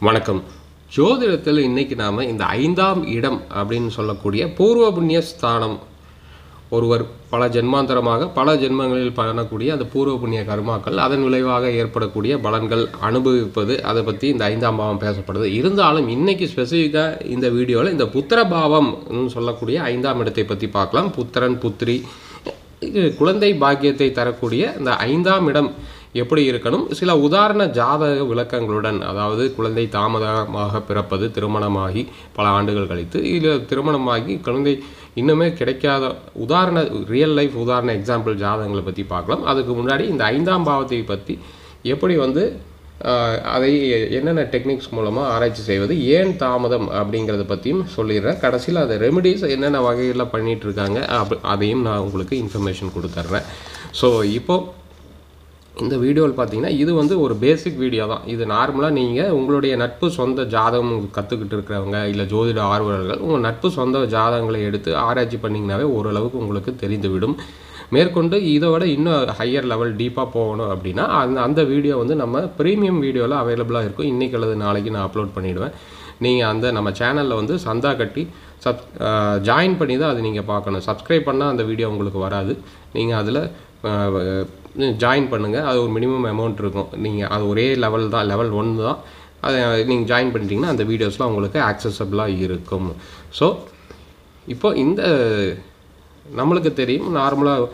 வணக்கம். ஜோதிடத்தில் இன்னைக்கு நாம இந்த 5ஆம் இடம் அப்படின்னு சொல்லக்கூடிய பூர்வ புண்ணிய ஸ்தானம். ஒருவர் பல ஜென்மாந்தரமாக பல ஜென்மங்களில் பண்ணக்கூடிய அந்த பூர்வ புண்ணிய கர்மாக்கள், அதன் விளைவாக ஏற்படக்கூடிய பலன்கள் அனுபவிப்பது, அதை பற்றி இந்த 5ஆம் பாவம் பேசப்படுது. இருந்தாலும் இன்னைக்கு ஸ்பெசிஃபிக்காக இந்த வீடியோவில் இந்த புத்திர பாவம் சொல்லக்கூடிய 5ஆம் இடத்தை பற்றி பார்க்கலாம். புத்திரன், புத்திரி, குழந்தை பாக்கியத்தை தரக்கூடிய இந்த 5ஆம் இடம் எப்படி இருக்கணும், சில உதாரண ஜாதக விளக்கங்களுடன். அதாவது குழந்தை தாமதமாக பிறப்பது, திருமணமாகி பல ஆண்டுகள் கழித்து, இதில் திருமணமாகி குழந்தை இன்னுமே கிடைக்காத உதாரண ரியல் லைஃப் உதாரண எக்ஸாம்பிள் ஜாதகங்களை பற்றி பார்க்கலாம். அதுக்கு முன்னாடி இந்த 5ஆம் பாவத்தை பற்றி எப்படி அதை என்னென்ன டெக்னிக்ஸ் மூலமாக ஆராய்ச்சி செய்வது, ஏன் தாமதம் அப்படிங்கிறத பற்றியும் சொல்லிடுறேன். கடைசியில் அதை ரெமிடிஸ் என்னென்ன வகையில் பண்ணிகிட்ருக்காங்க அதையும் நான் உங்களுக்கு இன்ஃபர்மேஷன் கொடுத்துட்றேன். ஸோ இப்போது இந்த வீடியோவில் பார்த்தீங்கன்னா இது ஒரு பேசிக் வீடியோ தான். இது நார்மலாக நீங்கள் உங்களுடைய நட்பு சொந்த ஜாதகம் கற்றுக்கிட்டு இருக்கிறவங்க, இல்லை ஜோதிட ஆர்வலர்கள் உங்கள் நட்பு சொந்த ஜாதகங்களை எடுத்து ஆராய்ச்சி பண்ணிங்கனாவே ஓரளவுக்கு உங்களுக்கு தெரிந்துவிடும். மேற்கொண்டு இதோட இன்னும் ஹையர் லெவல் டீப்பாக போகணும் அப்படின்னா அந்த வீடியோ நம்ம ப்ரீமியம் வீடியோவில் அவைலபிளாக இருக்கும். இன்றைக்கி அல்லது நாளைக்கு நான் அப்லோட் பண்ணிவிடுவேன். நீங்கள் நம்ம சேனலில் சந்தா கட்டி ஜாயின் பண்ணி தான் அது நீங்கள் பார்க்கணும். சப்ஸ்கிரைப் பண்ணால் அந்த வீடியோ உங்களுக்கு வராது. நீங்கள் அதில் ஜாயின் பண்ணுங்கள். அது ஒரு மினிமம் அமௌண்ட் இருக்கும். நீங்கள் அது ஒரே லெவல் தான், லெவல் 1 தான். அதை நீங்கள் ஜாயின் பண்ணிட்டீங்கன்னா அந்த வீடியோஸ்லாம் உங்களுக்கு ஆக்சஸபிளாக இருக்கும். ஸோ இப்போ இந்த நம்மளுக்கு தெரியும், நார்மலாக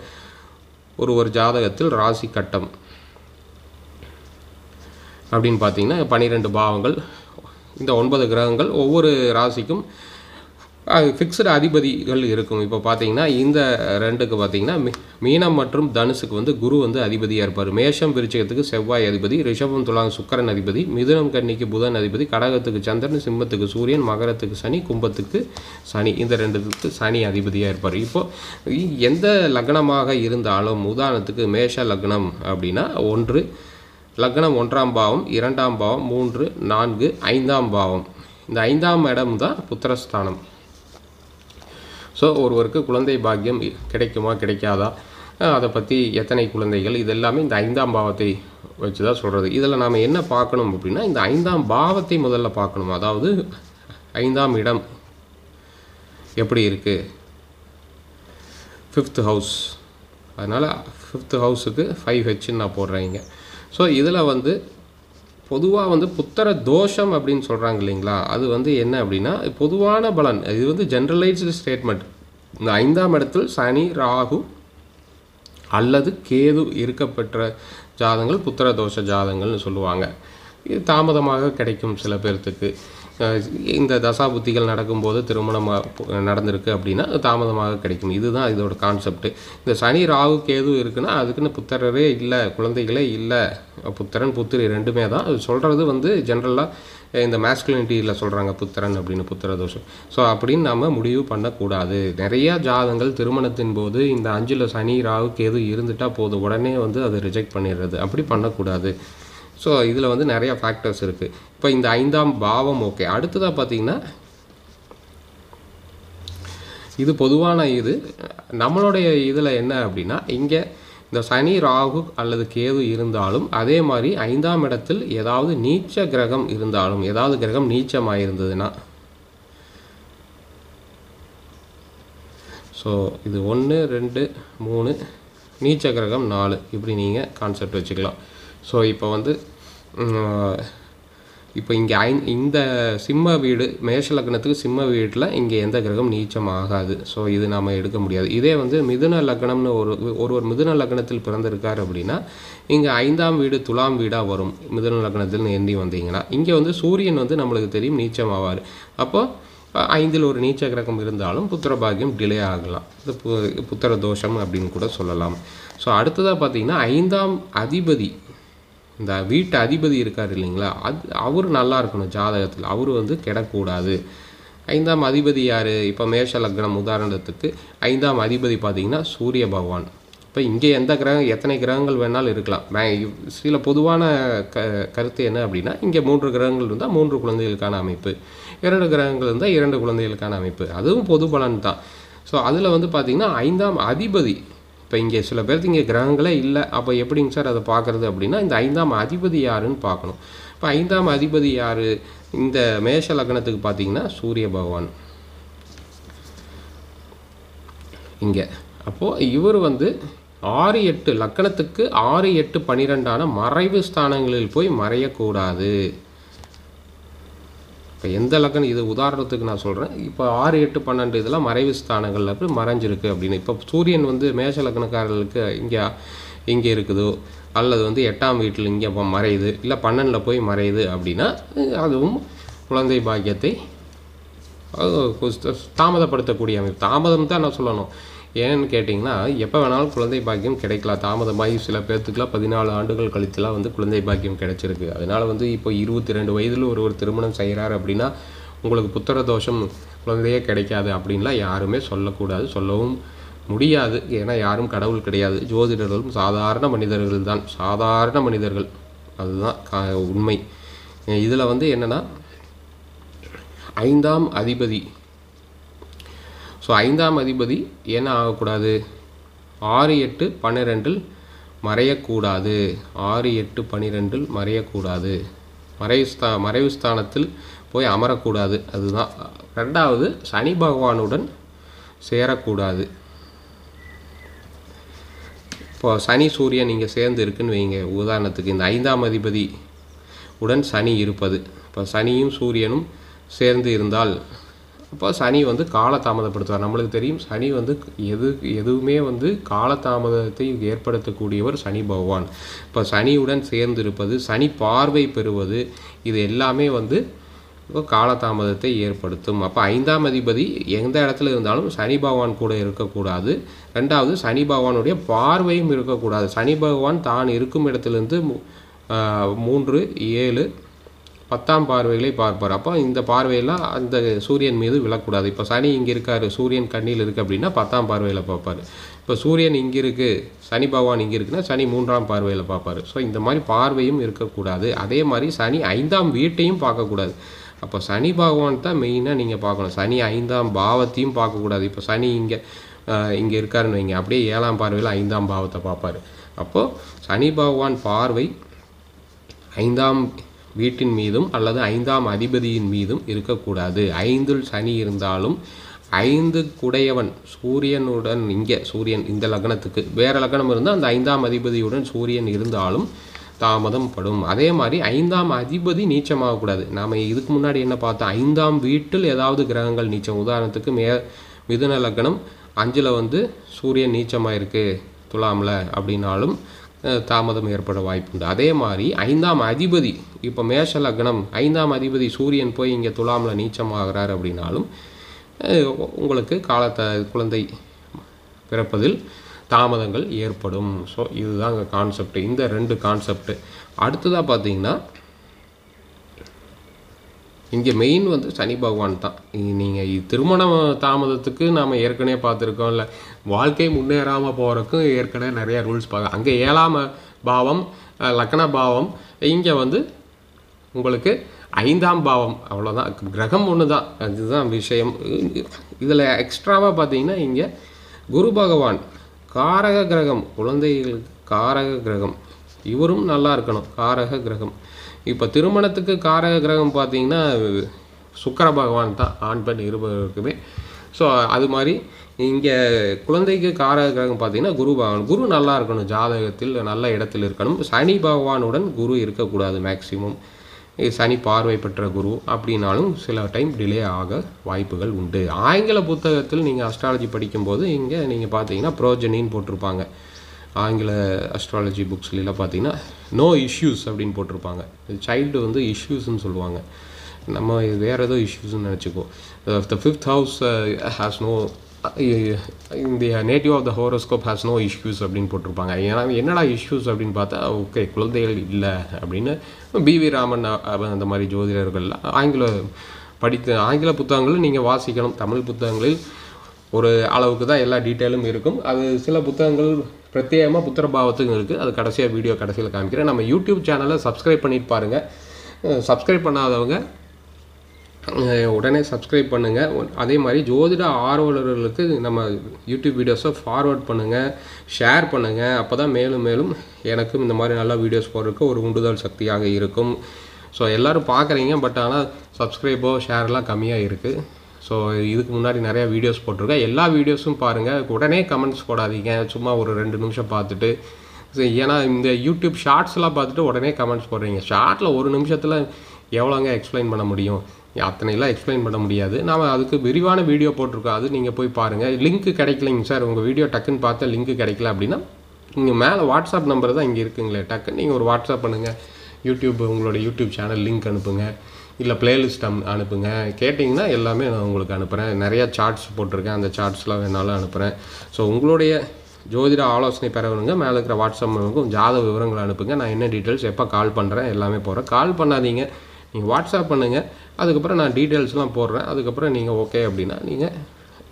ஒரு ஜாதகத்தில் ராசி கட்டம் அப்படின்னு பார்த்தீங்கன்னா 12 பாவங்கள், இந்த 9 கிரகங்கள், ஒவ்வொரு ராசிக்கும் ஃபிக்ஸ்டு அதிபதிகள் இருக்கும். இப்போ பார்த்தீங்கன்னா இந்த 2க்கு பார்த்தீங்கன்னா மீனம் மற்றும் தனுசுக்கு குரு அதிபதியாக இருப்பார். மேஷம் விருச்சிகத்துக்கு செவ்வாய் அதிபதி, ரிஷபம் துலாம் சுக்கிரன் அதிபதி, மிதுனம் கன்னிக்கு புதன் அதிபதி, கடகத்துக்கு சந்திரன், சிம்மத்துக்கு சூரியன், மகரத்துக்கு சனி, கும்பத்துக்கு சனி, இந்த 2க்கு சனி அதிபதியாக இருப்பார். இப்போது எந்த லக்னமாக இருந்தாலும், உதாரணத்துக்கு மேஷ லக்னம் அப்படின்னா 1 லக்னம் 1ஆம் பாவம், 2ஆம் பாவம், 3, 4, 5ஆம் பாவம். இந்த 5ஆம் இடம் தான் புத்திரஸ்தானம். ஸோ ஒருவருக்கு குழந்தை பாக்கியம் கிடைக்குமா கிடைக்காதா, அதை பற்றி எத்தனை குழந்தைகள், இது எல்லாமே இந்த 5ஆம் பாவத்தை வச்சு தான் சொல்கிறது. இதில் நாம் என்ன பார்க்கணும் அப்படின்னா, இந்த 5ஆம் பாவத்தை முதல்ல பார்க்கணும். அதாவது 5ஆம் இடம் எப்படி இருக்குது, 5th ஹவுஸ். அதனால் 5th ஹவுஸுக்கு 5Hன்னு நான் போடுறேன் இங்கே. ஸோ இதில் பொதுவாக புத்திர தோஷம் அப்படின்னு சொல்கிறாங்க இல்லைங்களா, அது என்ன அப்படின்னா பொதுவான பலன். இது ஜென்ரலைஸ்டு ஸ்டேட்மெண்ட். இந்த 5ஆம் இடத்தில் சனி, ராகு அல்லது கேது இருக்கப்பெற்ற ஜாதகங்கள் புத்திர தோஷ ஜாதகங்கள்னு சொல்லுவாங்க. இது தாமதமாக கிடைக்கும் சில பேர்த்துக்கு. இந்த தசாபுத்திகள் நடக்கும்போது திருமணம் நடந்திருக்கு அப்படின்னா தாமதமாக கிடைக்கும். இதுதான் இதோட கான்செப்ட். இந்த சனி, ராகு, கேது இருக்குன்னா அதுக்குன்னு புத்திரரே இல்லை, குழந்தைகளே இல்லை. புத்திரன், புத்திரி ரெண்டுமே தான். அது சொல்கிறது ஜென்ரலாக இந்த மேஸ்குலினிட்டியில் சொல்கிறாங்க புத்திரன் அப்படின்னு, புத்திர தோஷம். ஸோ அப்படின்னு நம்ம முடிவு பண்ணக்கூடாது. நிறையா ஜாதகங்கள் திருமணத்தின் போது இந்த 5ல் சனி, ராகு, கேது இருந்துட்டால் போதும், உடனே அதை ரிஜெக்ட் பண்ணிடுறது. அப்படி பண்ணக்கூடாது. ஸோ இதில் நிறையா ஃபேக்டர்ஸ் இருக்குது. இப்போ இந்த 5ஆம் பாவம் ஓகே. அடுத்ததாக பார்த்திங்கன்னா இது பொதுவான நம்மளுடைய இதில் என்ன அப்படின்னா, இங்கே இந்த சனி, ராகு அல்லது கேது இருந்தாலும், அதே மாதிரி 5ஆம் இடத்தில் ஏதாவது நீச்ச கிரகம் இருந்தாலும், ஏதாவது கிரகம் நீச்சமாக இருந்ததுன்னா, ஸோ இது 1, 2, 3, நீச்ச கிரகம் 4, இப்படி நீங்கள் கான்செப்ட் வச்சுக்கலாம். ஸோ இப்போ இங்கே இந்த சிம்ம வீடு, மேஷ லக்னத்துக்கு சிம்ம வீட்டில் இங்கே எந்த கிரகம் நீச்சம் ஆகாது. ஸோ இது நாம் எடுக்க முடியாது. இதே மிதுன லக்னம்னு ஒருவர் மிதுன லக்னத்தில் பிறந்திருக்கார் அப்படின்னா இங்கே 5ஆம் வீடு துலாம் வீடாக வரும். மிதுன லக்னத்தில் எண்ணி வந்தீங்கன்னா இங்கே சூரியன் நம்மளுக்கு தெரியும் நீச்சம் ஆவார். அப்போது 5ல் ஒரு நீச்ச கிரகம் இருந்தாலும் புத்திர பாக்கியம் டிலே ஆகலாம். இது புத்திர தோஷம் அப்படின்னு கூட சொல்லலாம். ஸோ அடுத்ததாக பார்த்தீங்கன்னா 5ஆம் அதிபதி, இந்த வீட்டு அதிபதி இருக்கார் இல்லைங்களா, அவர் நல்லா இருக்கணும் ஜாதகத்தில். அவர் கெடக்கூடாது. 5ஆம் அதிபதி யார்? இப்போ மேஷ லக்னம் உதாரணத்துக்கு 5ஆம் அதிபதி பார்த்திங்கன்னா சூரிய பகவான். இப்போ இங்கே எத்தனை கிரகங்கள் வேணாலும் இருக்கலாம். சில பொதுவான கருத்து என்ன அப்படின்னா, இங்கே 3 கிரகங்கள் இருந்தால் 3 குழந்தைகளுக்கான அமைப்பு, 2 கிரகங்கள் இருந்தால் 2 குழந்தைகளுக்கான அமைப்பு, அதுவும் பொது பலன் தான். ஸோ அதில் பார்த்திங்கன்னா 5ஆம் அதிபதி, இப்போ இங்கே சில பேருக்கு இங்கே கிரகங்களே இல்லை, அப்போ எப்படிங்க சார் அதை பார்க்குறது அப்படின்னா, இந்த 5ஆம் அதிபதி யாருன்னு பார்க்கணும். இப்போ இப்போ 5ஆம் அதிபதி யார்? இந்த மேஷ லக்னத்துக்கு பார்த்தீங்கன்னா சூரிய பகவான் இங்கே. அப்போது இவர் வந்து 6, 8 லக்கணத்துக்கு 6, 8, 12 மறைவு ஸ்தானங்களில் போய் மறையக்கூடாது. இப்போ எந்த லக்கணம் இது உதாரணத்துக்கு நான் சொல்கிறேன். இப்போ 6, 8, 12 இதெல்லாம் மறைவு ஸ்தானங்களில் போய் மறைஞ்சிருக்கு அப்படின்னு. இப்போ சூரியன் வந்து மேஷ லக்னக்காரர்களுக்கு இங்கே இருக்குதோ, அல்லது வந்து 8ஆம் வீட்டில் இங்கே மறையுது, இல்லை 12 போய் மறையுது அப்படின்னா அதுவும் குழந்தை பாக்கியத்தை தாமதப்படுத்தக்கூடிய அமைப்பு. தாமதம் தான் நான் சொல்லணும். ஏன்னு கேட்டிங்கன்னா, எப்போ வேணாலும் குழந்தை பாக்கியம் கிடைக்கலாம். தாமதமாகி சில பேர்த்துக்குலாம் 14 ஆண்டுகள் கழித்துலாம் வந்து குழந்தை பாக்கியம் கிடைச்சிருக்கு. அதனால் வந்து இப்போ 22 வயதில் ஒருவர் திருமணம் செய்கிறார் அப்படின்னா உங்களுக்கு புத்திர தோஷம், குழந்தையே கிடைக்காது அப்படின்லாம் யாருமே சொல்லக்கூடாது, சொல்லவும் முடியாது. ஏன்னா யாரும் கடவுள் கிடையாது. ஜோதிடர்களும் சாதாரண மனிதர்கள் தான், சாதாரண மனிதர்கள். அதுதான் உண்மை. இதில் வந்து என்னென்னா 5ஆம் அதிபதி. ஸோ 5ஆம் அதிபதி என்ன ஆகக்கூடாது? 6, 8, 12 மறையக்கூடாது. 6, 8, 12 மறையக்கூடாது. மறைவு ஸ்தானத்தில் போய் அமரக்கூடாது. அதுதான். 2வது சனி பகவானுடன் சேரக்கூடாது. இப்போ சனி சூரியன் இங்கே சேர்ந்து இருக்குன்னு வைங்க. உதாரணத்துக்கு இந்த 5ஆம் அதிபதி உடன் சனி இருப்பது. இப்போ சனியும் சூரியனும் சேர்ந்து இருந்தால் அப்போ சனி வந்து காலதாமதப்படுத்துவார். நம்மளுக்கு தெரியும் சனி வந்து எதுவுமே வந்து காலதாமதத்தை ஏற்படுத்தக்கூடியவர் சனி பகவான். இப்போ சனியுடன் சேர்ந்து இருப்பது, சனி பார்வை பெறுவது, இது எல்லாமே வந்து காலதாமதத்தை ஏற்படுத்தும். அப்போ 5ஆம் அதிபதி எந்த இடத்துல இருந்தாலும் சனி பகவான் கூட இருக்கக்கூடாது. 2வது சனி பகவானுடைய பார்வையும் இருக்கக்கூடாது. சனி பகவான் தான் இருக்கும் இடத்துலேருந்து 3, 7, 10ஆம் பார்வைகளை பார்ப்பார். அப்போ இந்த பார்வையெல்லாம் அந்த சூரியன் மீது விழக்கூடாது. இப்போ சனி இங்கே இருக்கார், சூரியன் கண்ணியில் இருக்குது அப்படின்னா 10ஆம் பார்வையில் பார்ப்பார். இப்போ சூரியன் இங்கே இருக்குது, சனி பகவான் இங்கே இருக்குன்னா சனி 3ஆம் பார்வையில் பார்ப்பார். ஸோ இந்த மாதிரி பார்வையும் இருக்கக்கூடாது. அதே மாதிரி சனி 5ஆம் வீட்டையும் பார்க்கக்கூடாது. அப்போ சனி பகவான் தான் மெயினாக நீங்கள் பார்க்கணும். சனி 5ஆம் பாவத்தையும் பார்க்கக்கூடாது. இப்போ சனி இங்கே இருக்காருன்னு வைங்க, அப்படியே 7ஆம் பார்வையில் 5ஆம் பாவத்தை பார்ப்பார். அப்போது சனி பகவான் பார்வை 5ஆம் வீட்டின் மீதும் அல்லது 5ஆம் அதிபதியின் மீதும் இருக்கக்கூடாது. 5இல் சனி இருந்தாலும் 5 குடையவன் சூரியனுடன் இங்கே சூரியன் இந்த லக்னத்துக்கு வேறு லக்னம் இருந்தால் அந்த 5ஆம் அதிபதியுடன் சூரியன் இருந்தாலும் தாமதம் படும். அதே மாதிரி 5ஆம் அதிபதி நீச்சமாகக்கூடாது. நாம் இதுக்கு முன்னாடி என்ன பார்த்தோம்? 5ஆம் வீட்டில் ஏதாவது கிரகங்கள் நீச்சம். உதாரணத்துக்கு மிதுன லக்னம் 5ல் வந்து சூரியன் நீச்சமாக இருக்குது துலாமில் அப்படின்னாலும் தாமதம் ஏற்பட வாய்ப்புண்டு. அதே மாதிரி 5ஆம் அதிபதி இப்போ மேஷ லக்னம் 5ஆம் அதிபதி சூரியன் போய் இங்கே துலாமில் நீச்சமாகிறார் அப்படின்னாலும் உங்களுக்கு குழந்தை பிறப்பதில் தாமதங்கள் ஏற்படும். ஸோ இதுதான் கான்செப்ட். இந்த 2 கான்செப்ட். அடுத்ததாக பார்த்தீங்கன்னா இங்கே மெயின் வந்து சனி பகவான் தான். நீங்கள் திருமண தாமதத்துக்கு நாம் ஏற்கனவே பார்த்துருக்கோம். இல்லை வாழ்க்கை முன்னேறாமல் போகிறதுக்கும் ஏற்கனவே நிறையா ரூல்ஸ் பார்க்க. அங்கே 7ஆம் பாவம் லக்ன பாவம், இங்கே வந்து உங்களுக்கு 5ஆம் பாவம். அவ்வளோதான். கிரகம் ஒன்று தான், அதுதான் விஷயம். இதில் எக்ஸ்ட்ராவாக பார்த்தீங்கன்னா இங்கே குரு பகவான் காரக கிரகம், குழந்தைகளுக்கு காரக கிரகம், இவரும் நல்லா இருக்கணும். காரக கிரகம். இப்போ திருமணத்துக்கு காரக கிரகம் பார்த்தீங்கன்னா சுக்கிர பகவான் தான், ஆண் பெண் இருவருக்குமே. ஸோ அது மாதிரி இங்கே குழந்தைக்கு காரக கிரகம் பார்த்தீங்கன்னா குரு பகவான். குரு நல்லா இருக்கணும், ஜாதகத்தில் நல்ல இடத்தில் இருக்கணும். சனி பகவானுடன் குரு இருக்கக்கூடாது. மேக்சிமம் சனி பார்வை பெற்ற குரு அப்படின்னாலும் சில டைம் டிலே ஆக வாய்ப்புகள் உண்டு. ஆங்கில புத்தகத்தில் நீங்கள் அஸ்ட்ராலஜி படிக்கும்போது இங்கே நீங்கள் பார்த்தீங்கன்னா ப்ரோஜனின்னு போட்டிருப்பாங்க. ஆங்கில அஸ்ட்ராலஜி புக்ஸ்லாம் பார்த்தீங்கன்னா நோ இஷ்யூஸ் அப்படின்னு போட்டிருப்பாங்க. சைல்டு வந்து இஷ்யூஸ்ன்னு சொல்லுவாங்க. நம்ம வேறு ஏதோ இஷ்யூஸ்ன்னு நினச்சிக்குவோம். The 5th house has no, இந்த native of the horoscope has no issues அப்படின்னு போட்டிருப்பாங்க. ஏன்னா என்னடா இஷ்யூஸ் அப்படின்னு பார்த்தா ஓகே குழந்தைகள் இல்லை அப்படின்னு பிவி ராமன் அந்த மாதிரி ஜோதிடர்கள்லாம் ஆங்கில புத்தகங்களும் நீங்கள் வாசிக்கணும். தமிழ் புத்தகங்களில் ஒரு அளவுக்கு தான் எல்லா டீட்டெயிலும் இருக்கும். அது சில புத்தகங்கள் பிரத்யேகமாக புத்திரபாவத்துக்கும் இருக்குது. அது கடைசியில் கடைசியில் காமிக்கிறேன். நம்ம யூடியூப் சேனலை சப்ஸ்கிரைப் பண்ணிட்டு பாருங்கள். சப்ஸ்கிரைப் பண்ணாதவங்க உடனே சப்ஸ்கிரைப் பண்ணுங்கள். அதே மாதிரி ஜோதிட ஆர்வலர்களுக்கு நம்ம யூடியூப் வீடியோஸை ஃபார்வர்ட் பண்ணுங்கள், ஷேர் பண்ணுங்கள். அப்போ தான் மேலும் மேலும் எனக்கும் இந்த மாதிரி நல்ல வீடியோஸ் போடுறதுக்கு ஒரு உந்துதல் சக்தியாக இருக்கும். ஸோ எல்லோரும் பார்க்குறீங்க, பட் ஆனால் சப்ஸ்கிரைபோ ஷேர்லாம் கம்மியாக இருக்குது. ஸோ இதுக்கு முன்னாடி நிறையா வீடியோஸ் போட்டிருக்கேன். எல்லா வீடியோஸும் பாருங்கள், உடனே கமெண்ட்ஸ் போடாதீங்க. சும்மா ஒரு 2 நிமிஷம் பார்த்துட்டு, ஏன்னா இந்த யூடியூப் ஷார்ட்ஸ்லாம் பார்த்துட்டு உடனே கமெண்ட்ஸ் போடுறீங்க. ஷார்ட்டில் 1 நிமிஷத்தில் எவ்வளோங்க எக்ஸ்பிளைன் பண்ண முடியும்? அத்தனைலாம் எக்ஸ்பிளைன் பண்ண முடியாது. நாம் அதுக்கு விரிவான வீடியோ போட்டிருக்கோம், அது நீங்கள் போய் பாருங்கள். லிங்க்கு கிடைக்கலைங்க சார், உங்கள் வீடியோ டக்குன்னு பார்த்தா லிங்க்கு கிடைக்கல அப்படின்னா நீங்கள் மேலே வாட்ஸ்அப் நம்பர் தான் இங்கே இருக்குங்களே, டக்குன்னு நீங்கள் ஒரு வாட்ஸ்அப் பண்ணுங்கள். உங்களோட யூடியூப் சேனல் லிங்க் அனுப்புங்க, இல்லை பிளேலிஸ்ட் அனுப்புங்க. கேட்டிங்கன்னா எல்லாமே நான் உங்களுக்கு அனுப்புகிறேன். நிறையா சார்ட்ஸ் போட்டிருக்கேன், அந்த சார்ட்ஸ்லாம் வேணாலும் அனுப்புகிறேன். ஸோ உங்களுடைய ஜோதிட ஆலோசனை பெறவனுங்க மேலே இருக்கிற வாட்ஸ்அப் நம்பருக்கும் ஜாதக விவரங்களை அனுப்புங்க. நான் என்ன டீட்டெயில்ஸ் எப்போ கால் பண்ணுறேன் எல்லாமே போடுறேன். கால் பண்ணாதீங்க, நீங்கள் வாட்ஸ்அப் பண்ணுங்கள். அதுக்கப்புறம் நான் டீட்டெயில்ஸ்லாம் போடுறேன். அதுக்கப்புறம் நீங்கள் ஓகே அப்படின்னா நீங்கள்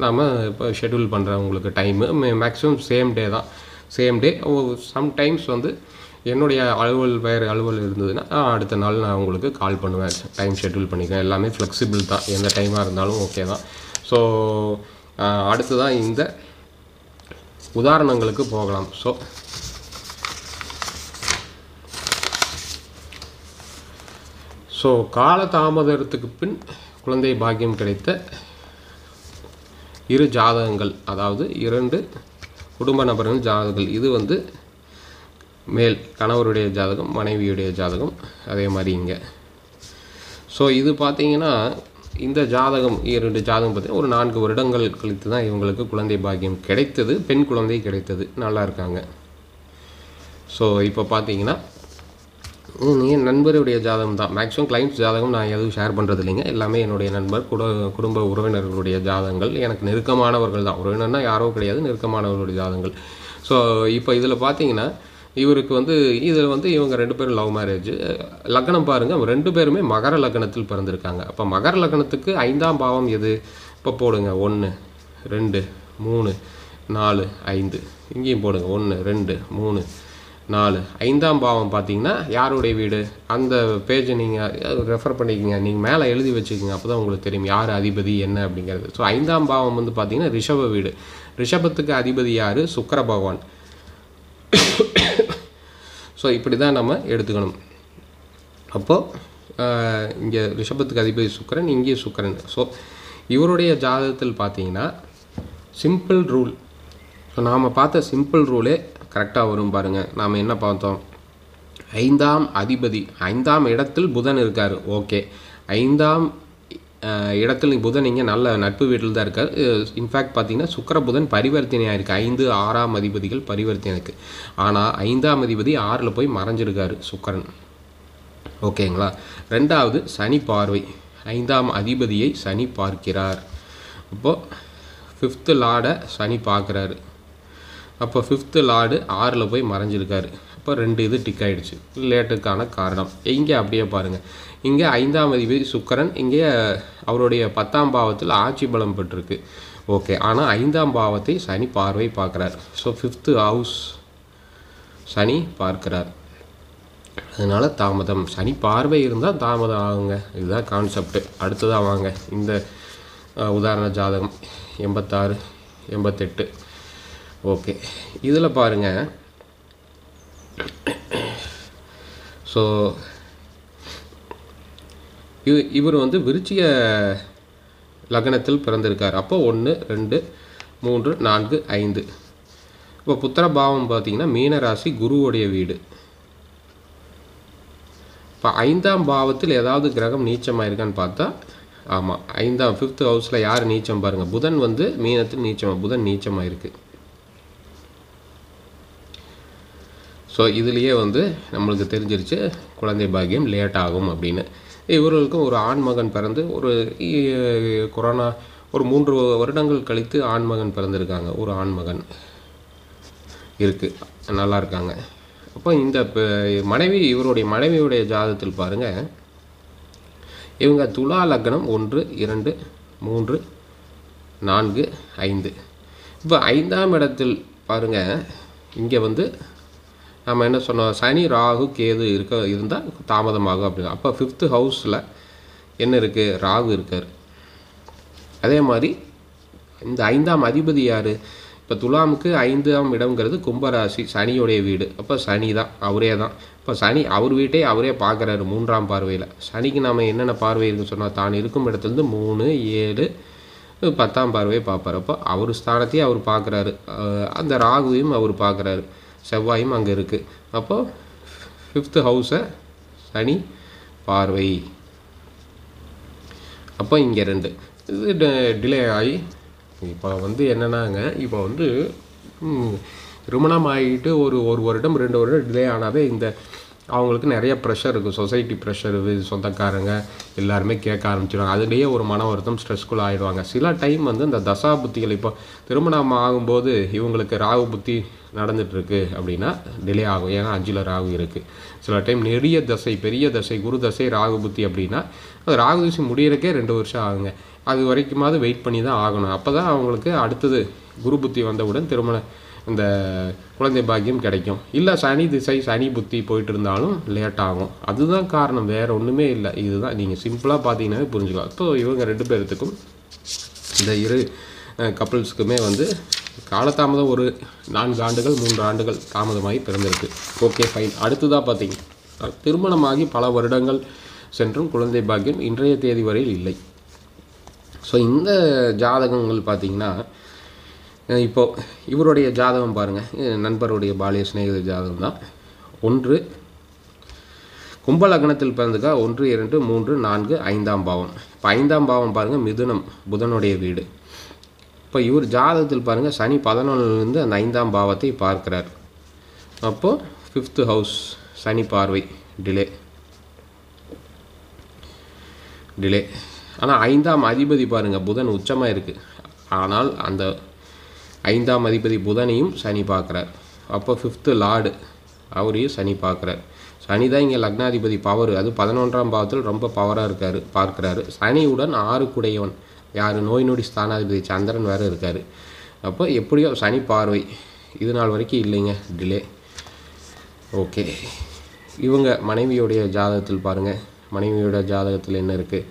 நாம் இப்போ ஷெட்யூல் பண்ணுறேன் உங்களுக்கு டைமு. மேக்ஸிமம் சேம் டே தான். Same day. சம்டைம்ஸ் வந்து என்னுடைய வேறு அலுவல் இருந்ததுன்னா அடுத்த நாள் நான் உங்களுக்கு கால் பண்ணுவேன், டைம் ஷெட்யூல் பண்ணிக்கிறேன். எல்லாமே ஃப்ளெக்சிபிள் தான், எந்த டைமாக இருந்தாலும் ஓகே தான். ஸோ அடுத்து தான் இந்த உதாரணங்களுக்கு போகலாம். ஸோ காலதாமதத்துக்கு பின் குழந்தை பாக்கியம் கிடைத்த 2 ஜாதகங்கள், அதாவது 2 குடும்ப நபர்கள் ஜாதகங்கள். இது வந்து மேல் கணவருடைய ஜாதகம், மனைவியுடைய ஜாதகம். அதே மாதிரி இங்கே ஸோ இது பார்த்தீங்கன்னா இந்த ஜாதகம் 2 ஜாதகம் பார்த்தீங்கன்னா ஒரு 4 வருடங்கள் கழித்து தான் இவங்களுக்கு குழந்தை பாக்கியம் கிடைத்தது, பெண் குழந்தை கிடைத்தது. நல்லா இருக்காங்க. ஸோ இப்போ பார்த்தீங்கன்னா நீங்கள் நண்பருடைய ஜாதகம் தான். மேக்ஸிமம் கிளைண்ட்ஸ் ஜாதகம் நான் எதுவும் ஷேர் பண்ணுறது இல்லைங்க. எல்லாமே என்னுடைய நண்பர் குடும்ப உறவினர்களுடைய ஜாதகங்கள். எனக்கு நெருக்கமானவர்கள் தான். உறவினர்னா யாரோ கிடையாது, நெருக்கமானவர்களுடைய ஜாதகங்கள். ஸோ இப்போ இதில் பார்த்தீங்கன்னா இவருக்கு வந்து இதில் வந்து இவங்க 2 பேரும் லவ் மேரேஜ். லக்னம் பாருங்கள், 2 பேருமே மகர லக்னத்தில் பிறந்திருக்காங்க. அப்போ மகர லக்னத்துக்கு 5ஆம் பாவம் எது? இப்போ போடுங்க 1 2 3 4 5. இங்கேயும் போடுங்க 1 2 3 4. 5ஆம் பாவம் பார்த்தீங்கன்னா யாருடைய வீடு? அந்த பேஜை நீங்கள் ரெஃபர் பண்ணிக்கோங்க, நீங்கள் மேலே எழுதி வச்சுக்கோங்க. அப்போ தான் உங்களுக்கு தெரியும் யார் அதிபதி என்ன அப்படிங்கிறது. ஸோ 5ஆம் பாவம் வந்து பார்த்தீங்கன்னா ரிஷப வீடு. ரிஷபத்துக்கு அதிபதி யார்? சுக்கிர பகவான். ஸோ இப்படி தான் நம்ம எடுத்துக்கணும். அப்போது இங்கே ரிஷபத்துக்கு அதிபதி சுக்கிரன், இங்கே சுக்கிரன். ஸோ இவருடைய ஜாதகத்தில் பார்த்தீங்கன்னா சிம்பிள் ரூல். ஸோ நாம் பார்த்த சிம்பிள் ரூலே கரெக்டாக வரும் பாருங்கள். நாம் என்ன பார்த்தோம்? 5ஆம் அதிபதி 5ஆம் இடத்தில் புதன் இருக்கார். ஓகே, 5ஆம் இடத்துல புதன் இங்கே நல்ல நட்பு வீட்டில் தான் இருக்கார். இன்ஃபேக்ட் பார்த்தீங்கன்னா சுக்கிர புதன் பரிவர்த்தனையாக இருக்குது. 5 6ஆம் அதிபதிகள் பரிவர்த்தனை இருக்குது. ஆனால் 5ஆம் அதிபதி 6ல் போய் மறைஞ்சிருக்காரு சுக்கிரன். ஓகேங்களா? 2வது சனி பார்வை. 5ஆம் அதிபதியை சனி பார்க்கிறார். அப்போது 5th லார்டை சனி பார்க்குறாரு. அப்போ 5th லார்டு 6ல் போய் மறைஞ்சிருக்காரு. இப்போ 2 இது டிக் ஆகிடுச்சு. லேட்டுக்கான காரணம் இங்கே அப்படியே பாருங்கள். இங்கே 5ஆம் அதிபதி சுக்கிரன், இங்கே அவருடைய 10ஆம் பாவத்தில் ஆட்சி பலம் பெற்றிருக்கு. ஓகே, ஆனால் 5ஆம் பாவத்தை சனி பார்வை பார்க்குறார். ஸோ 5th ஹவுஸ் சனி பார்க்கிறார். அதனால் தாமதம். சனி பார்வை இருந்தால் தாமதம் ஆகுங்க. இதுதான் கான்செப்ட். அடுத்ததாக வாங்க இந்த உதாரண ஜாதகம் 86 88. ஓகே, இதில் பாருங்கள். ஸோ இவர் வந்து விருச்சிக லக்னத்தில் பிறந்திருக்கார். அப்போ 1 2 3 4 5. இப்போ புத்திர பாவம் பார்த்தீங்கன்னா மீனராசி, குருவுடைய வீடு. இப்போ 5ஆம் பாவத்தில் ஏதாவது கிரகம் நீச்சமாக இருக்கான்னு பார்த்தா ஆமாம், 5th ஹவுஸில் யார் நீச்சம் பாருங்கள்? புதன் வந்து மீனத்தில் நீச்சமாக, புதன் நீச்சமாக இருக்குது. ஸோ இதுலேயே வந்து நம்மளுக்கு தெரிஞ்சிருச்சு குழந்தை பாக்கியம் லேட் ஆகும் அப்படின்னு. இவர்களுக்கும் ஒரு ஆண்மகன் பிறந்து ஒரு கொரோனா ஒரு 3 வருடங்கள் கழித்து ஆண்மகன் பிறந்திருக்காங்க. ஒரு ஆண்மகன் இருக்குது, நல்லா இருக்காங்க. அப்போ இந்த மனைவி, இவருடைய மனைவியுடைய ஜாதகத்தில் பாருங்கள், இவங்க துலா லக்னம் 1 2 3 4 5. இப்போ 5ஆம் இடத்தில் பாருங்கள், இங்கே வந்து நம்ம என்ன சொன்னோம்? சனி ராகு கேது இருந்தால் தாமதமாகும் அப்படின்னா. அப்போ 5th ஹவுஸில் என்ன இருக்குது? ராகு இருக்கார். அதே மாதிரி இந்த 5ஆம் அதிபதி யார்? இப்போ இப்போ துலாமுக்கு 5ஆம் இடம்ங்கிறது கும்பராசி, சனியோடைய வீடு. அப்போ சனி தான், அவரே தான். இப்போ சனி அவர் வீட்டை அவரே பார்க்குறாரு 3ஆம் பார்வையில். சனிக்கு நாம் என்னென்ன பார்வை இருக்குன்னு சொன்னால், தான் இருக்கும் இடத்துலேருந்து 3, 7, 10ஆம் பார்வையை பார்ப்பார். அப்போ அவர் ஸ்தானத்தையும் அவர் பார்க்குறாரு, அந்த ராகுவையும் அவர் பார்க்குறாரு, செவ்வாயும் அங்கே இருக்குது. அப்போது 5th ஹவுஸை சனி பார்வை. அப்போ இங்கே 2 இது டிலே ஆகி இப்போ வந்து என்னென்னாங்க, இப்போ வந்து திருமணம் ஆகிட்டு ஒரு வருடம் 2 வருடம் டிலே ஆனாவே இந்த அவங்களுக்கு நிறைய ப்ரெஷர் இருக்குது, சொசைட்டி ப்ரெஷர், சொந்தக்காரங்க எல்லாருமே கேட்க ஆரம்பிச்சிடுவாங்க. அதுலேயே ஒரு மன வருத்தம், ஸ்ட்ரெஸ்ஃபுல் ஆகிடுவாங்க. சில டைம் வந்து இந்த தசா புத்திகள், இப்போ திருமணம் ஆகும்போது இவங்களுக்கு ராகு புத்தி நடந்துகிட்ருக்கு அப்படின்னா டிலே ஆகும். ஏன்னா 5ல் ராகு இருக்குது. சில டைம் நெறிய தசை, பெரிய தசை, குரு தசை, ராகு புத்தி அப்படின்னா அது ராகு தசை முடியறக்கே 2 வருஷம் ஆகுங்க. அது வரைக்குமாவது வெயிட் பண்ணி தான் ஆகணும். அப்போ தான் அவங்களுக்கு அடுத்தது குரு புத்தி வந்தவுடன் திருமணம் இந்த குழந்தை பாக்கியம் கிடைக்கும். இல்லை சனி திசை, சனி புத்தி போயிட்டு இருந்தாலும் லேட் ஆகும். அதுதான் காரணம், வேறு ஒன்றுமே இல்லை. இதுதான் நீங்கள் சிம்பிளாக பார்த்தீங்கன்னாவே புரிஞ்சுக்கலாம். இப்போ இவங்க 2 பேர்த்துக்கும், இந்த 2 கப்புள்ஸுக்குமே வந்து காலதாமதம் ஒரு 4 ஆண்டுகள் 3 ஆண்டுகள் தாமதமாகி பிறந்திருக்கு. Okay fine. அடுத்ததாக பார்த்தீங்கன்னா, திருமணமாகி பல வருடங்கள் சென்றும் குழந்தை பாக்கியம் இன்றைய தேதி வரையில் இல்லை. ஸோ இந்த ஜாதகங்கள் பார்த்திங்கன்னா, இப்போது இவருடைய ஜாதகம் பாருங்கள், நண்பருடைய பாலிய சிநேகித ஜாதகம் தான். 1 கும்ப லக்னத்தில் பிறந்துக்கா 1, 2, 3, 4, 5ஆம் பாவம். இப்போ 5ஆம் பாவம் பாருங்கள், மிதுனம், புதனுடைய வீடு. இப்போ இவர் ஜாதகத்தில் பாருங்கள், சனி 11லேருந்து அந்த 5ஆம் பாவத்தை பார்க்கிறார். அப்போது 5th ஹவுஸ் சனி பார்வை, டிலே. ஆனால் 5ஆம் அதிபதி பாருங்கள், புதன் உச்சமாக இருக்குது. ஆனால் அந்த 5ஆம் அதிபதி புதனையும் சனி பார்க்குறார். அப்போ 5th லார்டு அவரையும் சனி பார்க்குறார். சனி தான் இங்கே லக்னாதிபதி பவர், அது 11ஆம் பாவத்தில் ரொம்ப பவராக பார்க்குறாரு. சனியுடன் 6 குடையவன் யார், நோய் நொடி ஸ்தானாதிபதி சந்திரன் வேறு இருக்கார். அப்போ எப்படியோ சனி பார்வை இது நாள் வரைக்கும் இல்லைங்க, டிலே. ஓகே, இவங்க மனைவியோடைய ஜாதகத்தில் பாருங்கள், மனைவியோட ஜாதகத்தில் என்ன இருக்குது.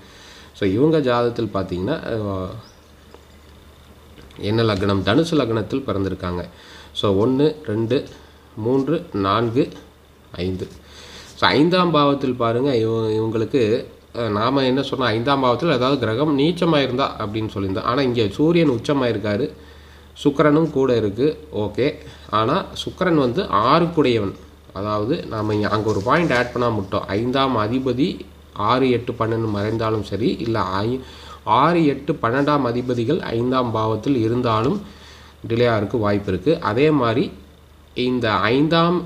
ஸோ இவங்க ஜாதகத்தில் பார்த்திங்கன்னா என்ன லக்னம், தனுசு லக்னத்தில் பிறந்திருக்காங்க. ஸோ 1, 2, 3, 4, 5. ஸோ 5ஆம் பாவத்தில் பாருங்கள், இவங்களுக்கு நாம் என்ன சொன்னோம், 5ஆம் பாவத்தில் ஏதாவது கிரகம் நீச்சமாக இருந்தா அப்படின்னு சொல்லியிருந்தோம். ஆனால் இங்கே சூரியன் உச்சமாக இருக்கார், சுக்கிரனும் கூட இருக்குது. ஓகே, ஆனால் சுக்கிரன் வந்து 6 குடையவன். அதாவது நாம் இங்கே அங்கே ஒரு பாயிண்ட் ஆட் பண்ணால் மட்டும் 5ஆம் அதிபதி 6, 8, 12 மறைந்தாலும் சரி, இல்லை 6, 8, 12ஆம் அதிபதிகள் 5ஆம் பாவத்தில் இருந்தாலும் டிலேயாக இருக்க வாய்ப்பு இருக்குது. அதே மாதிரி இந்த 5ஆம்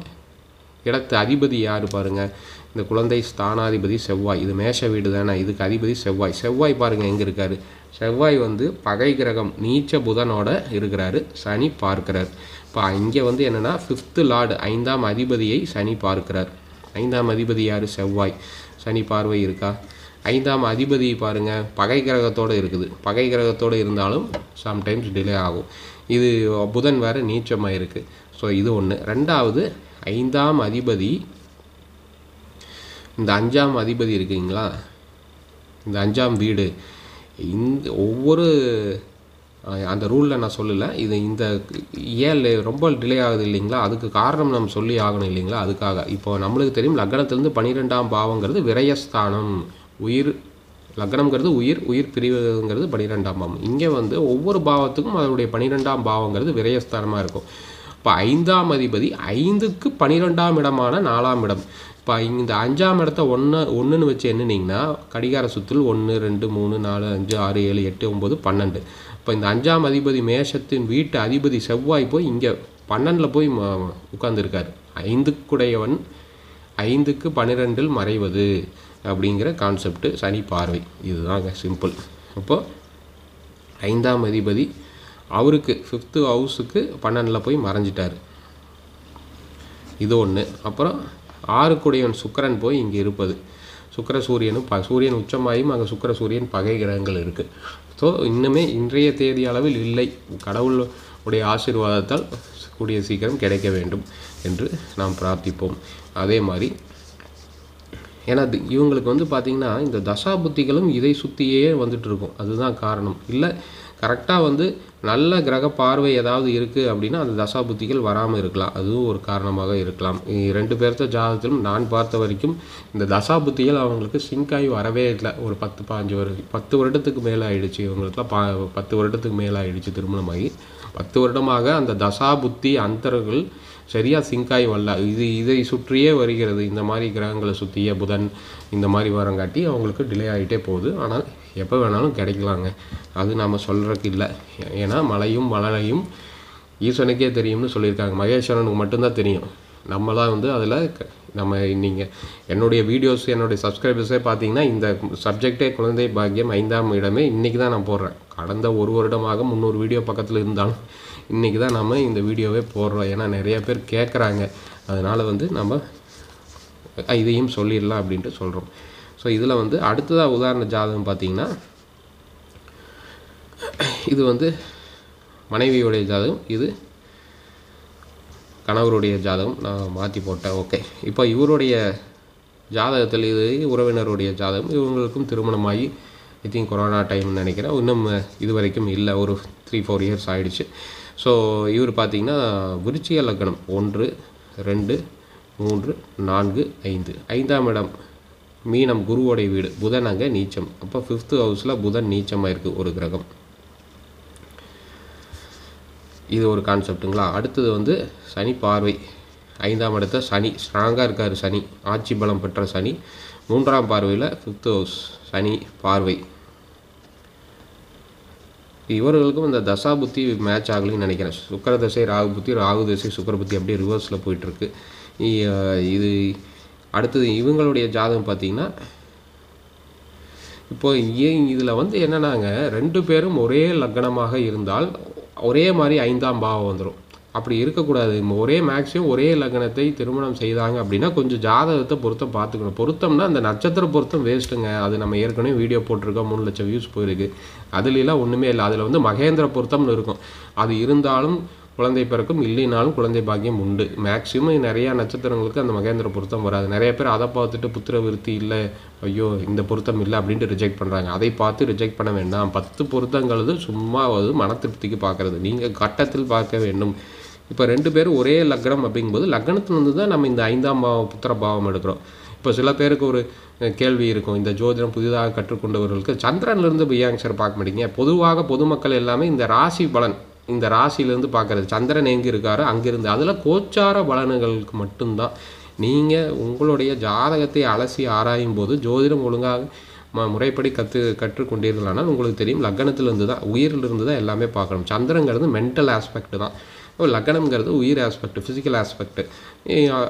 இடத்து அதிபதி யார் பாருங்கள், இந்த குழந்தை ஸ்தானாதிபதி செவ்வாய். இது மேஷ வீடு தானே, இதுக்கு அதிபதி செவ்வாய். செவ்வாய் பாருங்கள் எங்கே இருக்கார், செவ்வாய் வந்து பகை கிரகம் நீச்ச புதனோட இருக்கிறாரு, சனி பார்க்கிறார். இப்போ இங்கே வந்து என்னென்னா 5th லார்டு 5ஆம் அதிபதியை சனி பார்க்கிறார். 5ஆம் அதிபதி யார், செவ்வாய். சனி பார்வை இருக்கா. 5ஆம் அதிபதி பாருங்கள் பகை கிரகத்தோடு இருக்குது. பகை கிரகத்தோடு இருந்தாலும் சம்டைம்ஸ் டிலே ஆகும். இது புதன் வேறு நீச்சமாக இருக்குது. ஸோ இது ஒன்று. ரெண்டாவது 5ஆம் அதிபதி, இந்த 5ஆம் அதிபதி இருக்குங்களா, இந்த 5ஆம் வீடு, இந்த ஒவ்வொரு அந்த ரூலில் நான் சொல்லலை, இது இந்த ஏன் ரொம்ப டிலே ஆகுது இல்லைங்களா, அதுக்கு காரணம் நம்ம சொல்லி ஆகணும் இல்லைங்களா. அதுக்காக இப்போது நம்மளுக்கு தெரியும், லக்னத்திலேருந்து 12ஆம் பாவங்கிறது விரயஸ்தானம், உயிர் லக்னம்ங்கிறது உயிர் பிரிவுங்கிறது 12ஆம் பாவம். இங்கே வந்து ஒவ்வொரு பாவத்துக்கும் அதனுடைய 12ஆம் பாவங்கிறது விரயஸ்தானமாக இருக்கும். இப்போ 5ஆம் அதிபதி 5க்கு 12ஆம் இடமான 4ஆம் இடம். இப்போ இந்த 5ஆம் இடத்த ஒன்றுன்னு வச்சு என்னன்னீங்கன்னா, கடிகார சுற்றில் 1, 2, 3, 4, 5, 6, 7, 8, 9, 12. இப்போ இந்த 5ஆம் அதிபதி மேஷத்தின் வீட்டு அதிபதி செவ்வாய் போய் இங்கே 12ல் போய் உட்கார்ந்துருக்கார். 5குடையவன் 5க்கு 12ல் மறைவது அப்படிங்கிற கான்செப்ட் சனி பார்வை. இதுதாங்க சிம்பிள். அப்போது 5ஆம் அதிபதி அவருக்கு 5th ஹவுஸுக்கு 12ல் போய் மறைஞ்சிட்டார். இது ஒன்று. அப்புறம் 6 குடையவன் சுக்கிரன் போய் இங்கே இருப்பது, சுக்கிர சூரியனும் சூரியன் உச்சமாயும் அங்கே சுக்கிர சூரியன் பகை கிரகங்கள் இருக்குது. ஸோ இன்னுமே இன்றைய தேதி அளவில் இல்லை, கடவுளுடைய ஆசீர்வாதத்தால் கூடிய சீக்கிரம் கிடைக்க வேண்டும் என்று நாம் பிரார்த்திப்போம். அதே மாதிரி ஏன்னா இவங்களுக்கு வந்து பார்த்திங்கன்னா இந்த தசா புத்திகளும் இதை சுற்றியே வந்துட்டு இருக்கும். அதுதான் காரணம். இல்லை கரெக்டாக வந்து நல்ல கிரக பார்வை ஏதாவது இருக்குது அப்படின்னா அந்த தசா புத்திகள் வராமல் இருக்கலாம், அதுவும் ஒரு காரணமாக இருக்கலாம். 2 பேர்த்த ஜாதகத்திலும் நான் பார்த்த வரைக்கும் இந்த தசா புத்திகள் அவங்களுக்கு சிங்க் ஆகி வரவே இல்லை. ஒரு 10 வருடத்துக்கு மேலே ஆயிடுச்சு இவங்களுக்குலாம். 10 வருடத்துக்கு மேலே ஆயிடுச்சு திருமணமாகி. 10 வருடமாக அந்த தசா புத்தி அந்தர்கள் சரியாக சிங்காய் வரல. இதை சுற்றியே வருகிறது. இந்த மாதிரி கிரகங்களை சுற்றிய புதன் இந்த மாதிரி வரங்காட்டி அவங்களுக்கு டிலே ஆகிட்டே போகுது. ஆனால் எப்போ வேணாலும் கிடைக்கலாங்க, அது நாம் சொல்கிறதுக்கு இல்லை. ஏன்னா மழையும் ஈஸ்வனுக்கே தெரியும்னு சொல்லியிருக்காங்க. மகேஸ்வரனுக்கு மட்டும்தான் தெரியும். நம்மளாம் வந்து அதில் நீங்கள் என்னுடைய வீடியோஸ் என்னுடைய சப்ஸ்கிரைபர்ஸே பார்த்தீங்கன்னா இந்த சப்ஜெக்டே குழந்தை பாக்கியம் 5ஆம் இடமே இன்றைக்கி தான் நான் போடுறேன். கடந்த 1 வருடமாக 300 வீடியோ பக்கத்தில் இருந்தாலும் இன்றைக்கி தான் நம்ம இந்த வீடியோவே போடுறோம். ஏன்னா நிறைய பேர் கேட்குறாங்க, அதனால் வந்து நம்ம இதையும் சொல்லிடலாம் அப்படின்ட்டு சொல்கிறோம். ஸோ இதில் வந்து அடுத்ததாக உதாரண ஜாதகம் பார்த்திங்கன்னா இது வந்து மனைவியுடைய ஜாதகம், இது கணவருடைய ஜாதகம். நான் மாற்றி போட்டேன். ஓகே, இப்போ இவருடைய ஜாதகத்தில் இது உறவினருடைய ஜாதகம். இவங்களுக்கும் திருமணமாகி ஐ திங்க் கொரோனா டைம்னு நினைக்கிறேன், இன்னும் இது வரைக்கும் இல்லை, ஒரு 3-4 இயர்ஸ் ஆகிடுச்சு. ஸோ இவர் பார்த்திங்கன்னா விருச்சிக லக்னம் 1, 2, 3, 4, 5. 5ஆம் இடம் மீனம், குருவோடைய வீடு. புதன் அங்கே நீச்சம். அப்போ 5th ஹவுஸில் புதன் நீச்சமாக இருக்குது ஒரு கிரகம். இது ஒரு கான்செப்ட்டுங்களா. அடுத்தது வந்து சனி பார்வை. 5ஆம் இடத்த சனி ஸ்ட்ராங்காக இருக்கார். சனி ஆட்சி பலம் பெற்ற சனி 3ஆம் பார்வையில் 5th ஹவுஸ் சனி பார்வை. இவர்களுக்கும் இந்த தசா புத்தி மேட்ச் ஆகலைன்னு நினைக்கிறேன். சுக்கர தசை ராகு புத்தி, ராகு தசை சுக்கர புத்தி அப்படியே ரிவர்ஸில் போயிட்டுருக்கு. இது அடுத்தது இவங்களுடைய ஜாதகம் பார்த்திங்கன்னா இப்போ இதில் வந்து என்னென்னாங்க 2 பேரும் ஒரே லக்னமாக இருந்தால் ஒரே மாதிரி 5ஆம் பாவம் வந்துடும். அப்படி இருக்கக்கூடாது. ஒரே மேக்ஸிமம் ஒரே லக்னத்தை திருமணம் செய்தாங்க அப்படின்னா கொஞ்சம் ஜாதகத்தை பொருத்தம் பார்த்துக்கணும். பொருத்தம்னா அந்த நட்சத்திர பொருத்தம் வேஸ்ட்டுங்க. அது நம்ம ஏற்கனவே வீடியோ போட்டிருக்கோம், 3 லட்சம் வியூஸ் போயிருக்கு. அதுலாம் ஒன்றுமே இல்லை. அதில் வந்து மகேந்திர பொருத்தம்னு இருக்கும். அது இருந்தாலும் குழந்தை பிறக்கும், இல்லைனாலும் குழந்தை பாக்கியம் உண்டு. மேக்ஸிமம் நிறையா நட்சத்திரங்களுக்கு அந்த மகேந்திர பொருத்தம் வராது. நிறைய பேர் அதை பார்த்துட்டு புத்திர விருத்தி இல்லை, ஐயோ இந்த பொருத்தம் இல்லை அப்படின்ட்டு ரிஜெக்ட் பண்ணுறாங்க. அதை பார்த்து ரிஜெக்ட் பண்ண வேண்டாம். 10 பொருத்தங்கிறது சும்மா மன திருப்திக்கு பார்க்குறது, நீங்கள் கட்டத்தில் பார்க்க வேண்டும். இப்போ 2 பேரும் ஒரே லக்னம் அப்படிங்கும்போது லக்னத்துலேருந்து தான் நம்ம இந்த 5ஆம் பாவம் புத்திர பாவம் எடுக்கிறோம். இப்போ சில பேருக்கு ஒரு கேள்வி இருக்கும், இந்த ஜோதிடம் புதிதாக கற்றுக்கொண்டவர்களுக்கு சந்திரன்லேருந்து ஆன்சர் பார்க்க மாட்டீங்க. பொதுவாக பொதுமக்கள் எல்லாமே இந்த ராசி பலன், இந்த ராசியிலேருந்து பார்க்குறது, சந்திரன் எங்கே இருக்காரோ அங்கேருந்து, அதில் கோச்சார பலன்களுக்கு மட்டும்தான். நீங்கள் உங்களுடைய ஜாதகத்தை அலசி ஆராயும் போது ஜோதிடம் ஒழுங்காக முறைப்படி கற்றுக்கொண்டீர்களானால் உங்களுக்கு தெரியும் லக்னத்திலிருந்து தான், உயிரிலிருந்து தான் எல்லாமே பார்க்கணும். சந்திரங்கிறது மென்டல் ஆஸ்பெக்ட் தான், லக்னம்ங்கிறது உயிர் ஆஸ்பெக்ட், ஃபிசிக்கல் ஆஸ்பெக்ட்.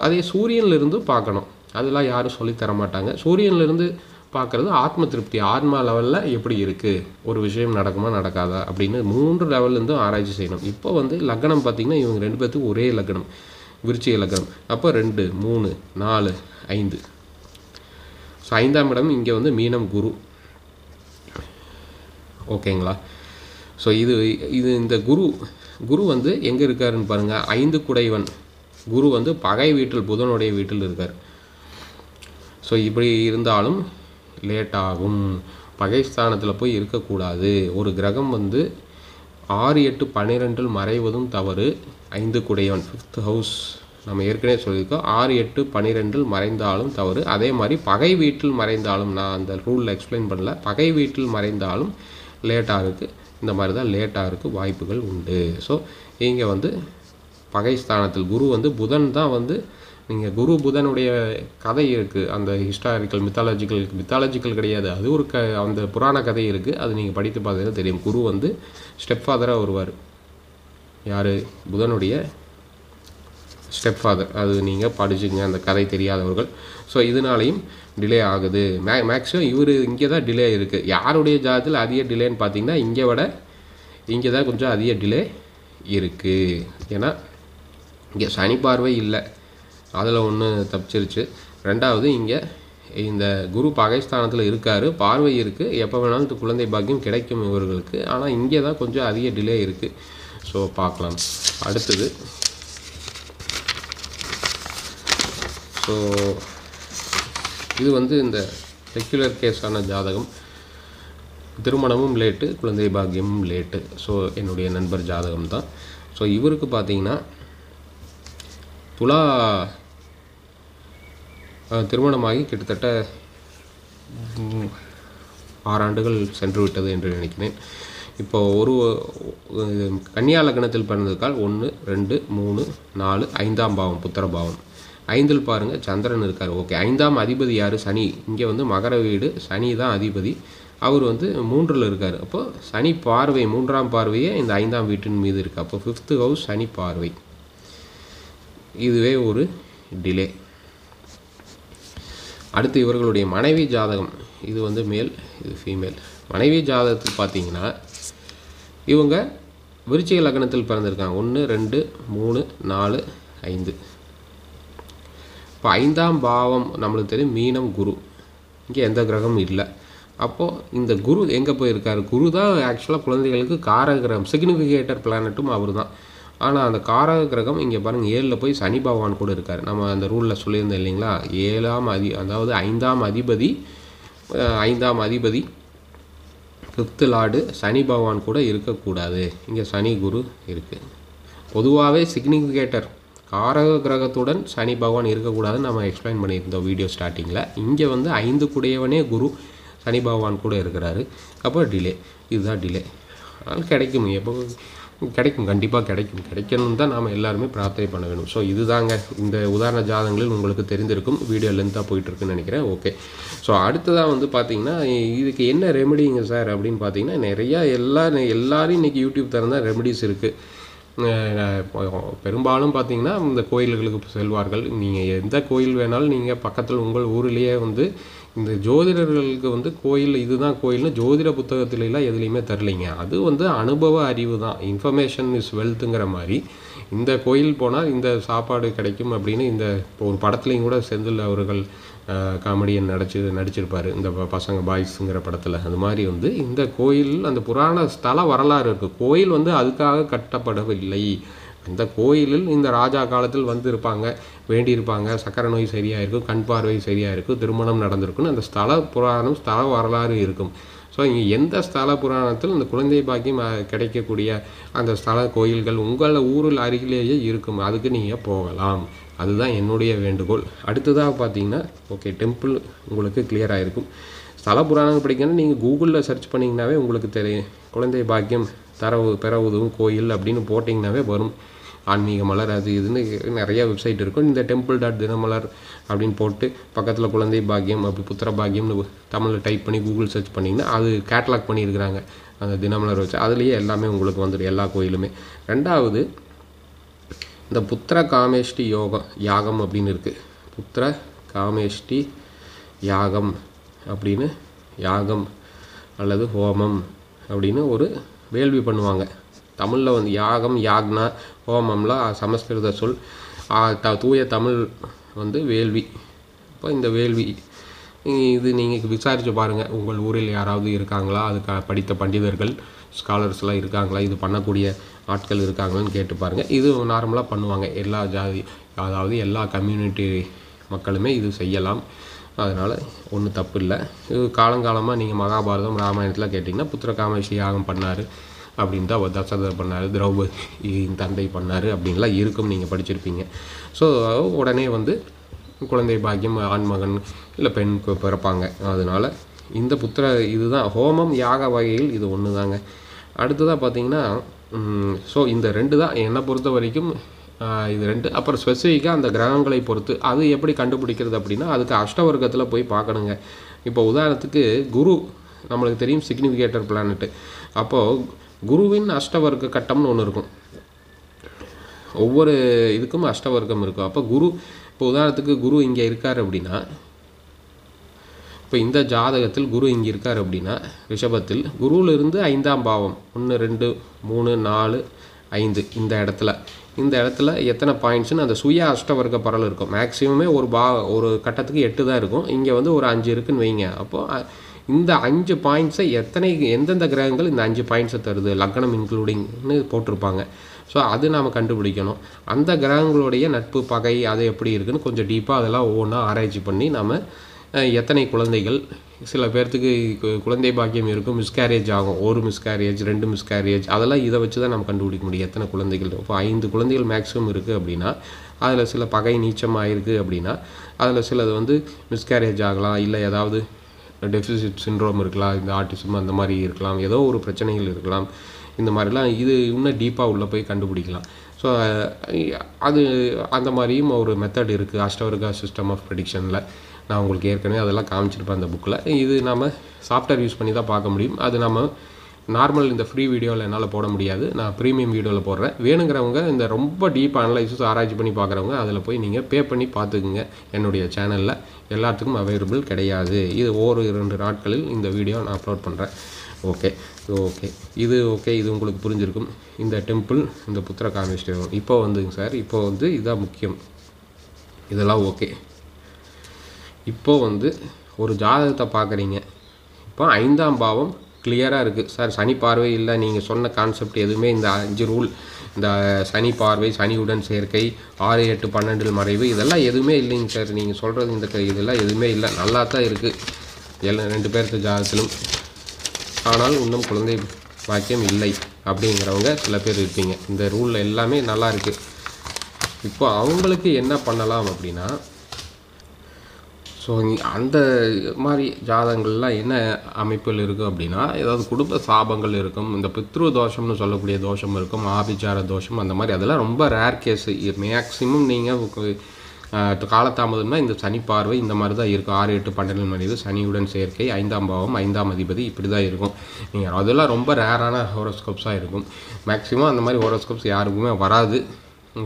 அதே சூரியன்லேருந்து பார்க்கணும், அதெல்லாம் யாரும் சொல்லித்தர மாட்டாங்க. சூரியன்லேருந்து பார்க்குறது ஆத்ம திருப்தி, ஆத்மா லெவலில் எப்படி இருக்குது, ஒரு விஷயம் நடக்குமா நடக்காதா அப்படின்னு 3 லெவல்லேருந்தும் ஆராய்ச்சி செய்யணும். இப்போ வந்து லக்னம் பார்த்திங்கன்னா இவங்க 2 பேர்த்துக்கும் ஒரே லக்னம், விருச்சிக லக்னம். அப்போ 2, 3, 4, 5. ஸோ 5ஆம் இடம் இங்கே வந்து மீனம் குரு. ஓகேங்களா. ஸோ இது இந்த குரு வந்து எங்கே இருக்காருன்னு பாருங்கள். 5 குடைவன் குரு வந்து பகை வீட்டில், புதனுடைய வீட்டில் இருக்கார். ஸோ இப்படி இருந்தாலும் லேட் ஆகும். பகை ஸ்தானத்தில் போய் இருக்கக்கூடாது. ஒரு கிரகம் வந்து 6, 8, 12 மறைவதும் தவறு. 5 குடையவன் 5th ஹவுஸ் நம்ம ஏற்கனவே சொல்லியிருக்கோம். 6, 8, 12 மறைந்தாலும் தவறு. அதே மாதிரி பகை வீட்டில் மறைந்தாலும், நான் அந்த ரூலில் எக்ஸ்பிளைன் பண்ணல, பகை வீட்டில் மறைந்தாலும் லேட்டாக இருக்குது. இந்த மாதிரி தான் லேட்டாக இருக்குது, வாய்ப்புகள் உண்டு. ஸோ இங்கே வந்து பகை ஸ்தானத்தில் குரு வந்து புதன் தான் வந்து, நீங்கள் குரு புதனுடைய கதை இருக்குது, அந்த ஹிஸ்டாரிக்கல் மித்தாலஜிக்கல் கிடையாது, அது ஒரு அந்த புராண கதை இருக்குது. அது நீங்கள் படித்து பார்த்தீங்கன்னா தெரியும். குரு வந்து ஸ்டெப் ஃபாதராக வருவார். யார்? புதனுடைய ஸ்டெப் ஃபாதர். அது நீங்கள் படிச்சுங்க அந்த கதை தெரியாதவர்கள். ஸோ இதனாலையும் டிலே ஆகுது. மேக்ஸிமம் இவர் இங்கே தான் டிலே இருக்குது. யாருடைய ஜாதத்தில் அதிக டிலேன்னு பார்த்தீங்கன்னா இங்கே தான் கொஞ்சம் அதிக டிலே இருக்குது. ஏன்னா இங்கே சனி பார்வை இல்லை, அதில் ஒன்று தப்பிச்சிருச்சு. 2வது இங்கே இந்த குரு பகைஸ்தானத்தில் இருக்கார், பார்வை இருக்குது, எப்போ வேணாலும் குழந்தை பாக்கியம் கிடைக்கும் இவர்களுக்கு. ஆனால் இங்கே தான் கொஞ்சம் அதிக டிலே இருக்குது. ஸோ பார்க்கலாம். அடுத்தது ஸோ இது வந்து இந்த ரெகுலர் கேஸான ஜாதகம். திருமணமும் லேட்டு, குழந்தை பாக்கியமும் லேட்டு. ஸோ என்னுடைய நண்பர் ஜாதகம் தான். ஸோ இவருக்கு பார்த்தீங்கன்னா துலா திருமணமாகி கிட்டத்தட்ட 6 ஆண்டுகள் சென்று விட்டது என்று நினைக்கிறேன். இப்போ ஒரு கன்னியா லக்னத்தில் பிறந்ததுக்கால் 1, 2, 3, 4, 5ஆம் பாவம் புத்திர பாவம். 5ல் பாருங்கள் சந்திரன் இருக்கார். ஓகே, 5ஆம் அதிபதி யார்? சனி. இங்கே வந்து மகர வீடு, சனி தான் அதிபதி. அவர் வந்து 3ல் இருக்கார். அப்போது சனி பார்வை 3ஆம் பார்வையே இந்த 5ஆம் வீட்டின் மீது இருக்குது. அப்போ 5th ஹவுஸ் சனி பார்வை. இதுவே ஒரு டிலே. அடுத்து இவர்களுடைய மனைவி ஜாதகம். இது வந்து மேல், இது ஃபீமேல். மனைவி ஜாதகத்தில் பார்த்தீங்கன்னா இவங்க விருச்சிக லக்னத்தில் பிறந்திருக்காங்க. 1, 2, 3, 4, 5. இப்போ 5ஆம் பாவம் நம்மளுக்கு தெரியும் மீனம், குரு. இங்கே எந்த கிரகமும் இல்லை. அப்போது இந்த குரு எங்கே போயிருக்காரு? குரு தான் ஆக்சுவலாக குழந்தைகளுக்கு காரக கிரகம், சிக்னிஃபிகேட்டர் பிளானட்டும் அவர் தான். ஆனால் அந்த காரக கிரகம் இங்கே பாருங்கள் 7ல் போய் சனி பகவான் கூட இருக்கார். நம்ம அந்த ரூலில் சொல்லியிருந்தோம் இல்லைங்களா, 7ஆம் அதாவது 5ஆம் அதிபதி 5th லார்டு சனி பகவான் கூட இருக்கக்கூடாது. இங்கே சனி குரு இருக்குது. பொதுவாகவே சிக்னிஃபிகேட்டர் காரக கிரகத்துடன் சனி பகவான் இருக்கக்கூடாதுன்னு நம்ம எக்ஸ்பிளைன் பண்ணியிருந்தோம் வீடியோ ஸ்டார்டிங்கில். இங்கே வந்து 5 கூடையவனே குரு சனி பகவான் கூட இருக்கிறாரு. அப்போ டிலே, இதுதான் டிலே. அதனால் கிடைக்கும், எப்போ கிடைக்கும், கண்டிப்பாக கிடைக்கும். கிடைக்கணும்னு தான் நாம் எல்லாருமே பிரார்த்தனை பண்ண வேணும். ஸோ இதுதாங்க இந்த உதாரண ஜாதகங்களில் உங்களுக்கு தெரிந்திருக்கும். வீடியோ லென்த்தாக போயிட்டுருக்குன்னு நினைக்கிறேன். ஓகே, ஸோ அடுத்ததாக வந்து பார்த்திங்கன்னா இதுக்கு என்ன ரெமெடிங்க சார் அப்படின்னு பார்த்தீங்கன்னா, நிறையா எல்லாரும் இன்றைக்கி யூடியூப் திறந்தால் ரெமெடிஸ் இருக்குது. பெரும்பாலும் பார்த்திங்கன்னா இந்த கோயில்களுக்கு செல்வார்கள். நீங்கள் எந்த கோயில் வேணாலும் நீங்கள் பக்கத்தில் உங்கள் ஊரிலேயே வந்து இந்த ஜோதிடர்களுக்கு வந்து கோயில் இதுதான் கோயில்னு ஜோதிட புத்தகத்துலலாம் எதுலேயுமே தரலைங்க. அது வந்து அனுபவ அறிவு தான். இன்ஃபர்மேஷன் இஸ் வெல்த்துங்கிற மாதிரி இந்த கோயில் போனால் இந்த சாப்பாடு கிடைக்கும் அப்படின்னு இந்த ஒரு படத்துலையும் கூட செந்தில் அவர்கள் காமெடியன் நடிச்சிருப்பார் இந்த பசங்க பாய்ஸுங்கிற படத்தில். அது மாதிரி வந்து இந்த கோயில் அந்த புராண ஸ்தல வரலாறு இருக்குது. கோயில் வந்து அதுக்காக கட்டப்படவில்லை. இந்த கோயிலில் இந்த ராஜா காலத்தில் வந்து இருப்பாங்க, வேண்டியிருப்பாங்க, சக்கரை நோய் சரியாக இருக்கும், கண் பார்வை சரியாக இருக்கும், திருமணம் நடந்திருக்குன்னு அந்த ஸ்தல புராணம் ஸ்தல வரலாறு இருக்கும். ஸோ இங்கே எந்த ஸ்தல புராணத்தில் இந்த குழந்தை பாக்கியம் கிடைக்கக்கூடிய அந்த ஸ்தல கோயில்கள் உங்கள் ஊரில் அருகிலேயே இருக்கும். அதுக்கு நீங்கள் போகலாம். அதுதான் என்னுடைய வேண்டுகோள். அடுத்ததாக பார்த்தீங்கன்னா ஓகே, டெம்பிள் உங்களுக்கு கிளியராக இருக்கும். ஸ்தல புராணம் படிக்கணும்னா நீங்கள் கூகுளில் சர்ச் பண்ணிங்கனாவே உங்களுக்கு தெரியும். குழந்தை பாக்கியம் பெற உதவும் கோயில் அப்படின்னு போட்டிங்கனாவே வரும். ஆன்மீக மலர் அது இதுன்னு நிறைய வெப்சைட் இருக்கும். இந்த temple.dinamlar அப்படின்னு போட்டு பக்கத்தில் குழந்தை பாக்கியம் அப்படி புத்திர பாக்கியம்னு தமிழில் டைப் பண்ணி கூகுள் சர்ச் பண்ணிங்கன்னா அது கேட்லாக் பண்ணியிருக்கிறாங்க அந்த தினமலர் வச்சு. அதுலேயே எல்லாமே உங்களுக்கு வந்துடும், எல்லா கோயிலுமே. ரெண்டாவது இந்த புத்திர காமேஷ்டி யாகம் அப்படின்னு இருக்குது. புத்திர காமேஷ்டி யாகம் அப்படின்னு யாகம் அல்லது ஹோமம் அப்படின்னு ஒரு வேள்வி பண்ணுவாங்க. தமிழில் வந்து யாகம், யாக்னா, ஹோமம்லாம் சமஸ்கிருத சொல். தூய தமிழ் வந்து வேள்வி. இப்போ இந்த வேள்வி இது நீங்கள் விசாரித்து பாருங்கள். உங்கள் ஊரில் யாராவது இருக்காங்களா, அதுக்கு படித்த பண்டிதர்கள் ஸ்காலர்ஸ்லாம் இருக்காங்களா, இது பண்ணக்கூடிய ஆட்கள் இருக்காங்களான்னு கேட்டு பாருங்கள். இது நார்மலாக பண்ணுவாங்க. எல்லா ஜாதி அதாவது எல்லா கம்யூனிட்டி மக்களுமே இது செய்யலாம். அதனால் ஒன்றும் தப்பு இல்லை. இது காலங்காலமாக நீங்கள் மகாபாரதம் ராமாயணத்தில் கேட்டிங்கன்னா புத்திர காமேஷ்டி யாகம் பண்ணார் அப்படின்னு தான் தசரதர் பண்ணார், திரௌபதி தந்தை பண்ணார் அப்படின்லாம் இருக்கும், நீங்கள் படிச்சிருப்பீங்க. ஸோ உடனே வந்து குழந்தை பாக்கியம் ஆண்மகன் இல்லை பெண் பிறப்பாங்க. அதனால் இந்த புத்திர இதுதான் ஹோமம் யாக வகையில் இது ஒன்று தாங்க. அடுத்ததாக பார்த்தீங்கன்னா ஸோ இந்த 2 தான் என்னை பொறுத்த வரைக்கும். இது 2 அப்புறம் ஸ்பெசிஃபிக்காக அந்த கிரகங்களை பொறுத்து அது எப்படி கண்டுபிடிக்கிறது அப்படின்னா அதுக்கு அஷ்டவர்க்கத்தில் போய் பார்க்கணுங்க. இப்போ உதாரணத்துக்கு குரு நம்மளுக்கு தெரியும் சிக்னிஃபிகேட்டர் பிளானட்டு. அப்போது குருவின் அஷ்டவர்க்க கட்டம்னு ஒன்று இருக்கும். ஒவ்வொரு இதுக்கும் அஷ்டவர்க்கம் இருக்கும். அப்போ குரு இப்போ உதாரணத்துக்கு குரு இங்கே இருக்கார் அப்படின்னா, இப்போ இந்த ஜாதகத்தில் குரு இங்கே இருக்கார் அப்படின்னா ரிஷபத்தில் குருவிலிருந்து 5ஆம் பாவம் 1, 2, 3, 4, 5 இந்த இடத்துல எத்தனை பாயிண்ட்ஸ்னு அந்த சுய அஷ்டவர்க்க பரல் இருக்கும். மேக்ஸிமமே ஒரு கட்டத்துக்கு 8 தான் இருக்கும். இங்கே வந்து ஒரு 5 இருக்குன்னு வைங்க. அப்போது இந்த 5 பாயிண்ட்ஸை எந்தெந்த கிரகங்கள் இந்த 5 பாயிண்ட்ஸை தருது, லக்னம் இன்க்ளூடிங்னு போட்டிருப்பாங்க. ஸோ அது நாம் கண்டுபிடிக்கணும். அந்த கிரகங்களுடைய நட்பு பகை அது எப்படி இருக்குன்னு கொஞ்சம் டீப்பாக அதெல்லாம் ஒவ்வொன்றா ஆராய்ச்சி பண்ணி நாம் எத்தனை குழந்தைகள், சில பேர்த்துக்கு குழந்தை பாக்கியம் இருக்கும், மிஸ்கேரேஜ் ஆகும், 1 மிஸ்கேரேஜ் 2 மிஸ்கேரேஜ், அதெல்லாம் இதை வச்சு தான் நம்ம கண்டுபிடிக்க முடியும் எத்தனை குழந்தைகள். இப்போ 5 குழந்தைகள் மேக்ஸிமம் இருக்குது அப்படின்னா அதில் சில பகை நீச்சமாக இருக்குது அப்படின்னா அதில் சிலது வந்து மிஸ்கேரேஜ் ஆகலாம், இல்லை ஏதாவது டெஃபிசிட் சிண்ட்ரோம் இருக்கலாம், இந்த ஆட்டிசம் அந்த மாதிரி இருக்கலாம், ஏதோ ஒரு பிரச்சனைகள் இருக்கலாம். இந்த மாதிரிலாம் இது இன்னும் டீப்பாக உள்ளே போய் கண்டுபிடிக்கலாம். ஸோ அது அந்த மாதிரியும் ஒரு மெத்தட் இருக்குது அஷ்டவர்கா சிஸ்டம் ஆஃப் ப்ரெடிக்ஷனில். நான் உங்களுக்கு ஏற்கனவே அதெல்லாம் காமிச்சிருப்பேன் அந்த புக்கில். இது நம்ம சாஃப்ட்வேர் யூஸ் பண்ணி தான் பார்க்க முடியும். அது நம்ம நார்மல் இந்த ஃப்ரீ வீடியோவில் என்னால் போட முடியாது, நான் ப்ரீமியம் வீடியோவில் போடுறேன். வேணுங்கிறவங்க இந்த ரொம்ப டீப் அனலைசிஸ் ஆராய்ச்சி பண்ணி பார்க்குறவங்க அதில் போய் நீங்கள் பே பண்ணி பார்த்துக்குங்க. என்னுடைய சேனலில் எல்லாத்துக்கும் அவைலபிள் கிடையாது. இது 1-2 நாட்களில் இந்த வீடியோ நான் அப்லோட் பண்ணுறேன். ஓகே இது உங்களுக்கு புரிஞ்சிருக்கும். இந்த டெம்பிள், இந்த புத்திர காமேஸ்வரம் இப்போ வந்துங்க சார், இப்போ வந்து இதுதான் முக்கியம். இதெல்லாம் ஓகே. இப்போ வந்து ஒரு ஜாதகத்தை பார்க்குறீங்க. இப்போ 5ஆம் பாவம் கிளியராக இருக்குது சார், சனி பார்வை இல்லை, நீங்கள் சொன்ன கான்செப்ட் எதுவுமே இந்த 5 ரூல், இந்த சனி பார்வை, சனியுடன் சேர்க்கை, 6, 8, 12 மறைவு, இதெல்லாம் எதுவுமே இல்லைங்க சார். நீங்கள் சொல்கிறது இந்த இதெல்லாம் எதுவுமே இல்லை, நல்லா தான் இருக்குது எல்லாம் 2 பேருக்கு ஜாதகத்திலும். ஆனால் இன்னும் குழந்தை பாக்கியம் இல்லை அப்படிங்கிறவங்க சில பேர் இருப்பீங்க. இந்த ரூலில் எல்லாமே நல்லா இருக்குது. இப்போ அவங்களுக்கு என்ன பண்ணலாம் அப்படின்னா, ஸோ அந்த மாதிரி ஜாதகங்கள்லாம் என்ன அமைப்புகள் இருக்கும் அப்படின்னா, ஏதாவது குடும்ப சாபங்கள் இருக்கும், இந்த பித்ரு தோஷம்னு சொல்லக்கூடிய தோஷம் இருக்கும், ஆபிச்சார தோஷம், அந்த மாதிரி அதெல்லாம் ரொம்ப ரேர் கேஸு. மேக்ஸிமம் நீங்கள் காலதாமதம்னா இந்த சனி பார்வை இந்த மாதிரி தான் இருக்கும். 6, 8, 12 மணிது சனியுடன் சேர்க்கை, 5ஆம் பாவம், 5ஆம் அதிபதி, இப்படி தான் இருக்கும். நீங்கள் அதெல்லாம் ரொம்ப ரேரான ஹோரோஸ்கோப்ஸாக இருக்கும். மேக்ஸிமம் அந்த மாதிரி ஹோரோஸ்கோப்ஸ் யாருக்குமே வராது.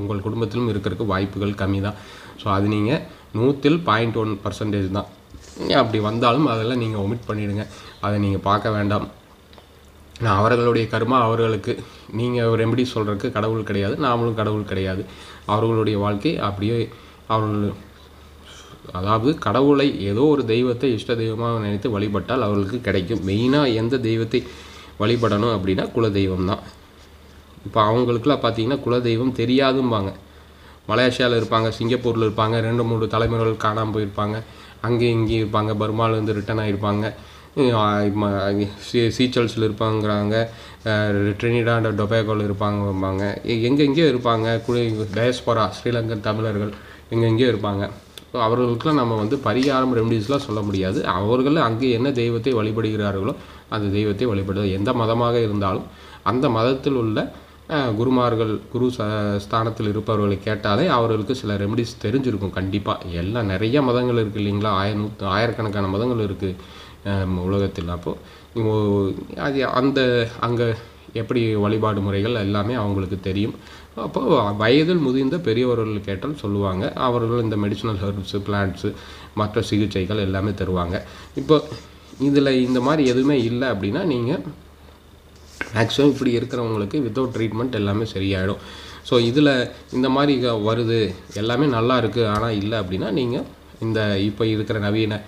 உங்கள் குடும்பத்திலும் இருக்கிறதுக்கு வாய்ப்புகள் கம்மி தான். ஸோ அது நீங்கள் 100% தான். அப்படி வந்தாலும் அதெல்லாம் நீங்கள் ஒமிட் பண்ணிவிடுங்க, அதை நீங்கள் பார்க்க வேண்டாம். அவர்களுடைய கர்மா அவர்களுக்கு. நீங்கள் ரெமெடி சொல்கிறதுக்கு கடவுள் கிடையாது, நாமளும் கடவுள் கிடையாது. அவர்களுடைய வாழ்க்கை அப்படியே அவர்கள், அதாவது கடவுளை ஏதோ ஒரு தெய்வத்தை இஷ்ட தெய்வமாக நினைத்து வழிபட்டால் அவர்களுக்கு கிடைக்கும். மெயினாக எந்த தெய்வத்தை வழிபடணும் அப்படின்னா குலதெய்வம் தான். இப்போ அவங்களுக்குலாம் பார்த்தீங்கன்னா குலதெய்வம் தெரியாதும்பாங்க. மலேசியாவில் இருப்பாங்க, சிங்கப்பூரில் இருப்பாங்க, 2-3 தலைமுறைகள் காணாமல் போயிருப்பாங்க, அங்கேயும் இங்கேயும் இருப்பாங்க, பர்மாவிலேருந்து ரிட்டர்ன் ஆகிருப்பாங்க, சீச்சல்ஸில் இருப்பாங்கிறாங்க, ட்ரினிடாட் டொபேகோவில் இருப்பாங்க, எங்கெங்கேயோ இருப்பாங்க. டயஸ்போரா ஸ்ரீலங்கன் தமிழர்கள் எங்கெங்கேயோ இருப்பாங்க. ஸோ அவர்களுக்கெல்லாம் நம்ம வந்து பரிகாரம் ரெமடிஸ்லாம் சொல்ல முடியாது. அவர்கள் அங்கே என்ன தெய்வத்தை வழிபடுகிறார்களோ அந்த தெய்வத்தை வழிபடுவது. எந்த மதமாக இருந்தாலும் அந்த மதத்தில் உள்ள குருமார்கள், குரு ஸ்தானத்தில் இருப்பவர்களை கேட்டாலே அவர்களுக்கு சில ரெமடிஸ் தெரிஞ்சிருக்கும் கண்டிப்பாக. எல்லாம் நிறைய மதங்கள் இருக்குது இல்லைங்களா, ஆயிரக்கணக்கான மதங்கள் இருக்குது உலகத்தில். அப்போது அது அந்த அங்கே எப்படி வழிபாடு முறைகள் எல்லாமே அவங்களுக்கு தெரியும். அப்போது வயதில் முதிர்ந்த பெரியவர்கள் கேட்டால் சொல்லுவாங்க. அவர்கள் இந்த மெடிசினல் ஹெர்ப்ஸு, பிளான்ட்ஸு, மற்ற சிகிச்சைகள் எல்லாமே தருவாங்க. இப்போ இதில் இந்த மாதிரி எதுவுமே இல்லை அப்படின்னா நீங்கள் மேக்ஸிமம் இப்படி இருக்கிறவங்களுக்கு வித்தவுட் ட்ரீட்மெண்ட் எல்லாமே சரியாயிடும். ஸோ இதில் இந்த மாதிரி வருது, எல்லாமே நல்லா இருக்குது ஆனால் இல்லை அப்படின்னா நீங்கள் இந்த இப்போ இருக்கிற நவீன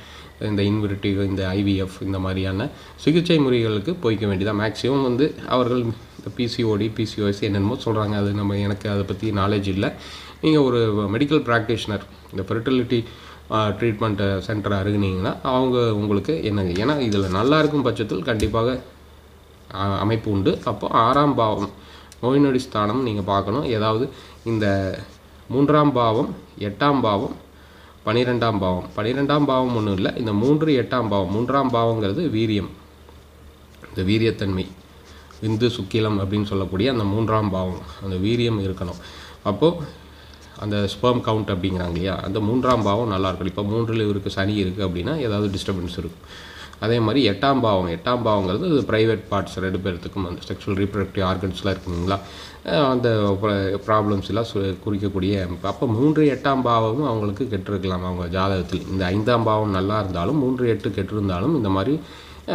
இந்த இன்வெர்டிவ், இந்த ஐவிஎஃப், இந்த மாதிரியான சிகிச்சை முறைகளுக்கு போய்க்க வேண்டியதான். மேக்ஸிமம் வந்து அவர்கள் இந்த பிசிஓடி, பிசிஓஎஸ் என்னென்னமோ சொல்கிறாங்க, அது எனக்கு அதை பற்றி நாலேஜ் இல்லை. நீங்கள் ஒரு மெடிக்கல் ப்ராக்டிஷனர், இந்த ஃபெர்டிலிட்டி ட்ரீட்மெண்ட் சென்டர் அருகுனீங்கன்னா அவங்க உங்களுக்கு என்னங்க, ஏன்னா இதில் நல்லா இருக்கும் பட்சத்தில் கண்டிப்பாக அமைப்பு உண்டு. அப்போ 6ஆம் பாவம் நோய் நொடி ஸ்தானம் நீங்கள் பார்க்கணும். ஏதாவது இந்த 3ஆம் பாவம், 8ஆம் பாவம், 12ஆம் பாவம். 12ஆம் பாவம் ஒன்றும் இல்லை, இந்த 3, 8ஆம் பாவம். 3ஆம் பாவங்கிறது வீரியம், இந்த வீரியத்தன்மை, விந்து சுக்கிலம் அப்படின்னு சொல்லக்கூடிய அந்த 3ஆம் பாவம், அந்த வீரியம் இருக்கணும். அப்போது அந்த ஸ்பெர்ம் கவுண்ட் அப்படிங்கிறாங்க இல்லையா, அந்த 3ஆம் பாவம் நல்லா இருக்கணும். இப்போ 3ல் இவருக்கு சனி இருக்குது அப்படின்னா ஏதாவது டிஸ்டர்பன்ஸ் இருக்கும். அதே மாதிரி 8ஆம் பாவம், 8ஆம் பாவங்கிறது அது ப்ரைவேட் பார்ட்ஸ் 2 பேர்த்துக்கும் அந்த செக்ஷுவல் ரீப்ரடக்டிவ் ஆர்கன்ஸ்லாம் இருக்குங்களா, அந்த ப்ராப்ளம்ஸ் எல்லாம் குறிக்கக்கூடிய. அப்போ 3, 8ஆம் பாவமும் அவங்களுக்கு கெட்டிருக்கலாம் அவங்க ஜாதகத்தில். இந்த 5ஆம் பாவம் நல்லா இருந்தாலும் 3, 8 கெட்டிருந்தாலும் இந்த மாதிரி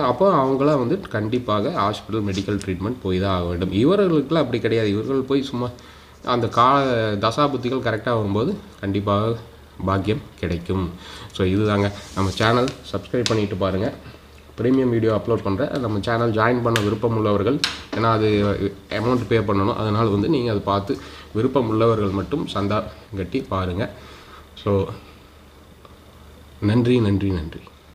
அப்போ அவங்களாம் வந்து கண்டிப்பாக ஹாஸ்பிட்டல் மெடிக்கல் ட்ரீட்மெண்ட் போய் தான் ஆக வேண்டும். இவர்களுக்கெல்லாம் அப்படி கிடையாது. இவர்கள் போய் சும்மா அந்த தசாபுத்திகள் கரெக்டாக வரும்போது கண்டிப்பாக பாக்கியம் கிடைக்கும். ஸோ இதுதாங்க. நம்ம சேனல் சப்ஸ்கிரைப் பண்ணிட்டு பாருங்கள். ப்ரீமியம் வீடியோ அப்லோட் பண்ணுறேன். நம்ம சேனல் ஜாயின் பண்ண விருப்பம் உள்ளவர்கள், ஏன்னா அது அமௌண்ட் பே பண்ணணும், அதனால் வந்து நீங்கள் அதை பார்த்து விருப்பம் உள்ளவர்கள் மட்டும் சந்தா கட்டி பாருங்கள். ஸோ நன்றி நன்றி நன்றி.